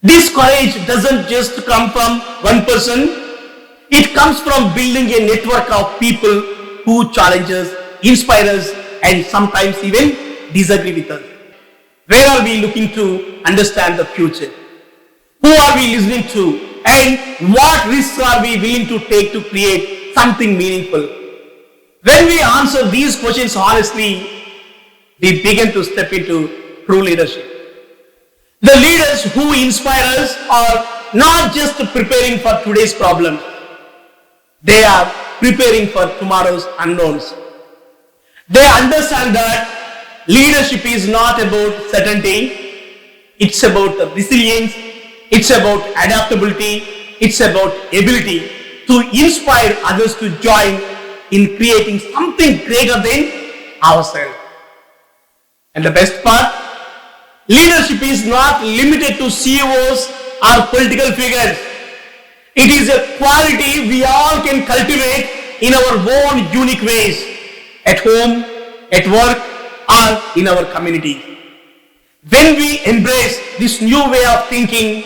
This courage doesn't just come from one person. It comes from building a network of people who challenge us, inspire us, and sometimes even disagree with us. Where are we looking to understand the future? Who are we listening to? And what risks are we willing to take to create something meaningful? When we answer these questions honestly, we begin to step into true leadership. The leaders who inspire us are not just preparing for today's problems. They are preparing for tomorrow's unknowns. They understand that leadership is not about certainty. It's about resilience. It's about adaptability. It's about ability to inspire others to join in creating something greater than ourselves. And the best part, leadership is not limited to CEOs or political figures. It is a quality we all can cultivate in our own unique ways, at home, at work, or in our community. When we embrace this new way of thinking,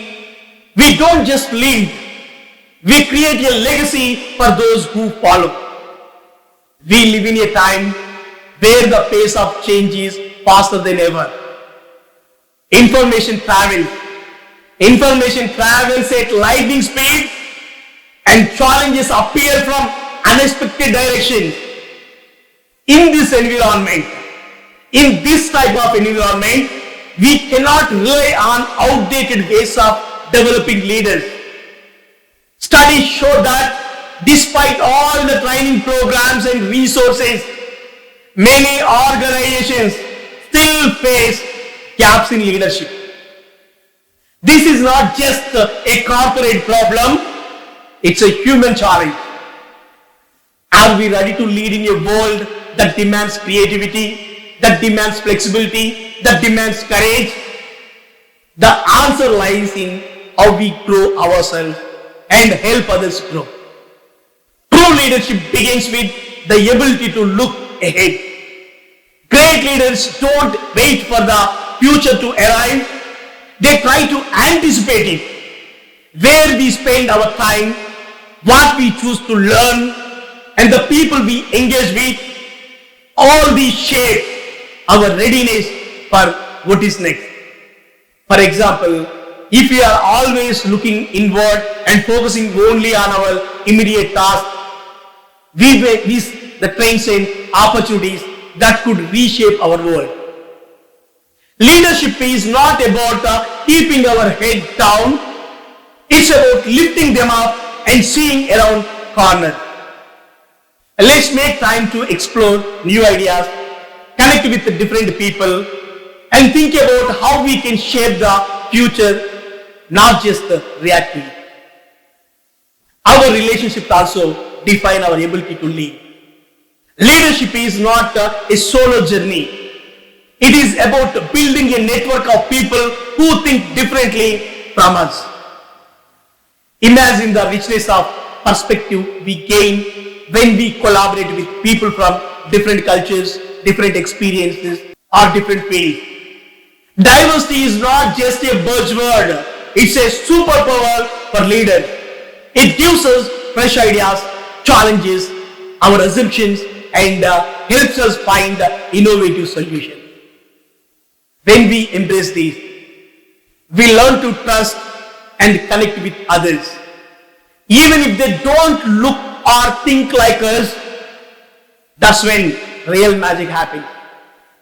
we don't just lead, we create a legacy for those who follow. We live in a time where the pace of change is faster than ever. Information travels at lightning speed, and challenges appear from unexpected directions. In this type of environment, we cannot rely on outdated ways of developing leaders. Studies show that despite all the training programs and resources, many organizations still face gaps in leadership. This is not just a corporate problem, it's a human challenge. Are we ready to lead in a world that demands creativity, that demands flexibility, that demands courage? The answer lies in how we grow ourselves and help others grow. True leadership begins with the ability to look ahead. Great leaders don't wait for the future to arrive. They try to anticipate it. Where we spend our time, what we choose to learn, and the people we engage with, all these shape our readiness for what is next. For example, if we are always looking inward and focusing only on our immediate task, we may miss the transcendent opportunities that could reshape our world. Leadership is not about keeping our head down. It's about lifting them up and seeing around corners. Let's make time to explore new ideas, connect with different people, and think about how we can shape the future, not just react to it. Our relationships also define our ability to lead. Leadership is not a solo journey. It is about building a network of people who think differently from us. Imagine the richness of perspective we gain when we collaborate with people from different cultures, different experiences, or different fields. Diversity is not just a buzzword, it's a superpower for leaders. It gives us fresh ideas, challenges our assumptions, and helps us find innovative solutions. When we embrace these, we learn to trust and connect with others. Even if they don't look or think like us, that's when real magic happens.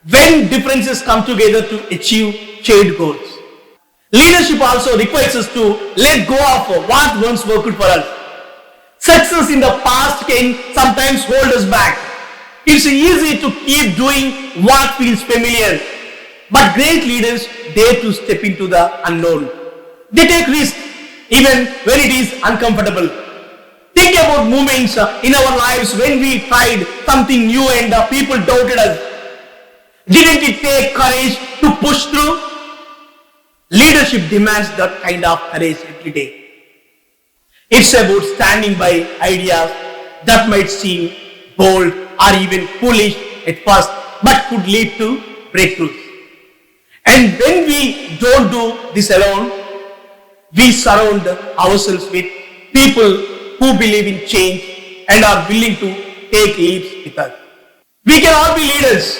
When differences come together to achieve shared goals. Leadership also requires us to let go of what once worked for us. Success in the past can sometimes hold us back. It's easy to keep doing what feels familiar. But great leaders dare to step into the unknown. They take risks even when it is uncomfortable. Think about moments in our lives when we tried something new and people doubted us. Didn't it take courage to push through? Leadership demands that kind of courage every day. It's about standing by ideas that might seem bold or even foolish at first, but could lead to breakthroughs. And when we don't do this alone, We surround ourselves with people who believe in change and are willing to take leaps with us. We can all be leaders.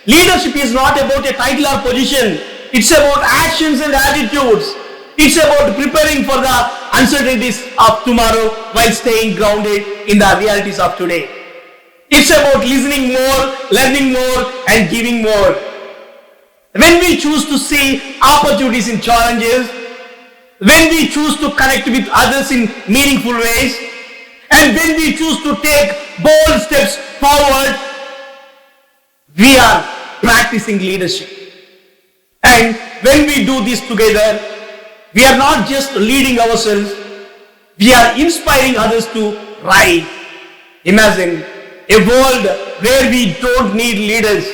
Leadership is not about a title or position. It's about actions and attitudes. It's about preparing for the uncertainties of tomorrow while staying grounded in the realities of today. It's about listening more, learning more, and giving more. When we choose to see opportunities in challenges, when we choose to connect with others in meaningful ways, and when we choose to take bold steps forward, we are practicing leadership. And when we do this together, we are not just leading ourselves, we are inspiring others to rise. Imagine a world where we don't need leaders,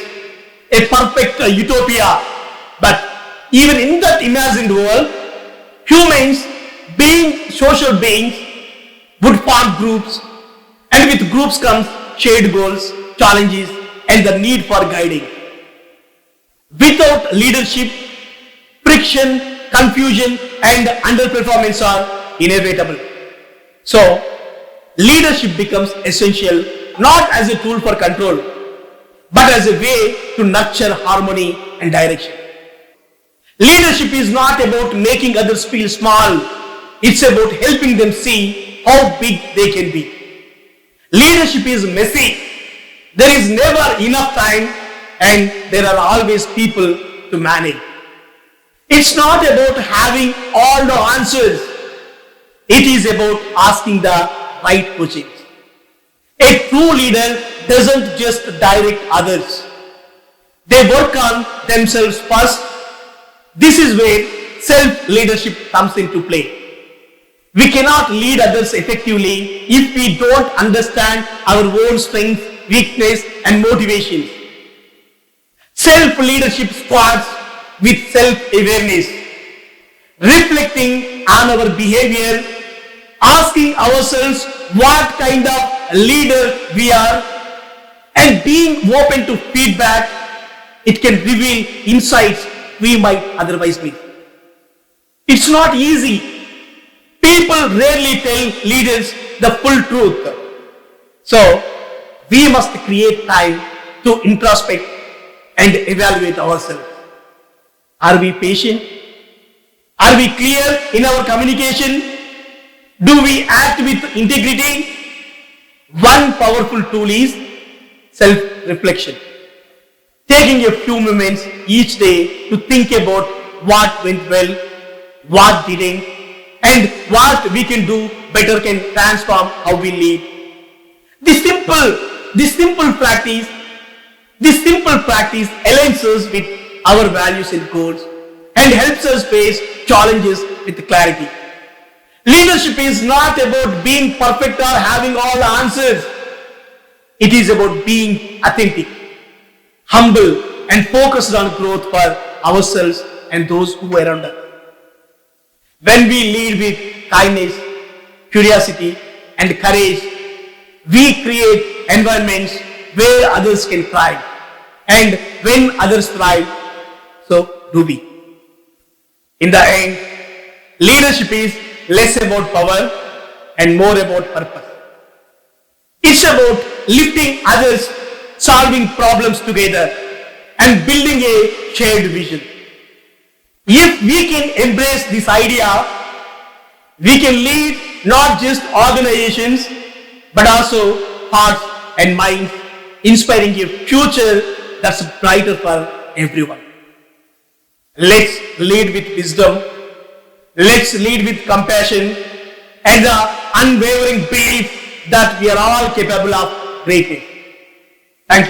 a perfect utopia. But even in that imagined world, humans, being social beings, would form groups, and with groups comes shared goals, challenges, and the need for guiding. Without leadership, friction, confusion, and underperformance are inevitable. So, leadership becomes essential not as a tool for control, but as a way to nurture harmony and direction. Leadership is not about making others feel small. It's about helping them see how big they can be. Leadership is messy. There is never enough time, and there are always people to manage. It's not about having all the answers. It is about asking the right questions. A true leader doesn't just direct others. They work on themselves first. This is where self-leadership comes into play. We cannot lead others effectively if we don't understand our own strengths, weakness, and motivations. Self-leadership starts with self-awareness, reflecting on our behavior, asking ourselves what kind of leader we are, and being open to feedback. It can reveal insights we might otherwise miss. It's not easy. People rarely tell leaders the full truth. So, we must create time to introspect and evaluate ourselves. Are we patient? Are we clear in our communication? Do we act with integrity? One powerful tool is self-reflection. Taking a few moments each day to think about what went well, what didn't, and what we can do better can transform how we lead. This simple practice aligns us with our values and goals and helps us face challenges with clarity. Leadership is not about being perfect or having all the answers. It is about being authentic, humble, and focused on growth for ourselves and those who are around us. When we lead with kindness, curiosity, and courage, we create environments where others can thrive. And when others thrive, so do we. In the end, leadership is less about power and more about purpose. It's about lifting others, solving problems together, and building a shared vision. If we can embrace this idea, we can lead not just organizations, but also hearts and minds, inspiring a future that's brighter for everyone. Let's lead with wisdom. Let's lead with compassion and the unwavering belief that we are all capable of greatness.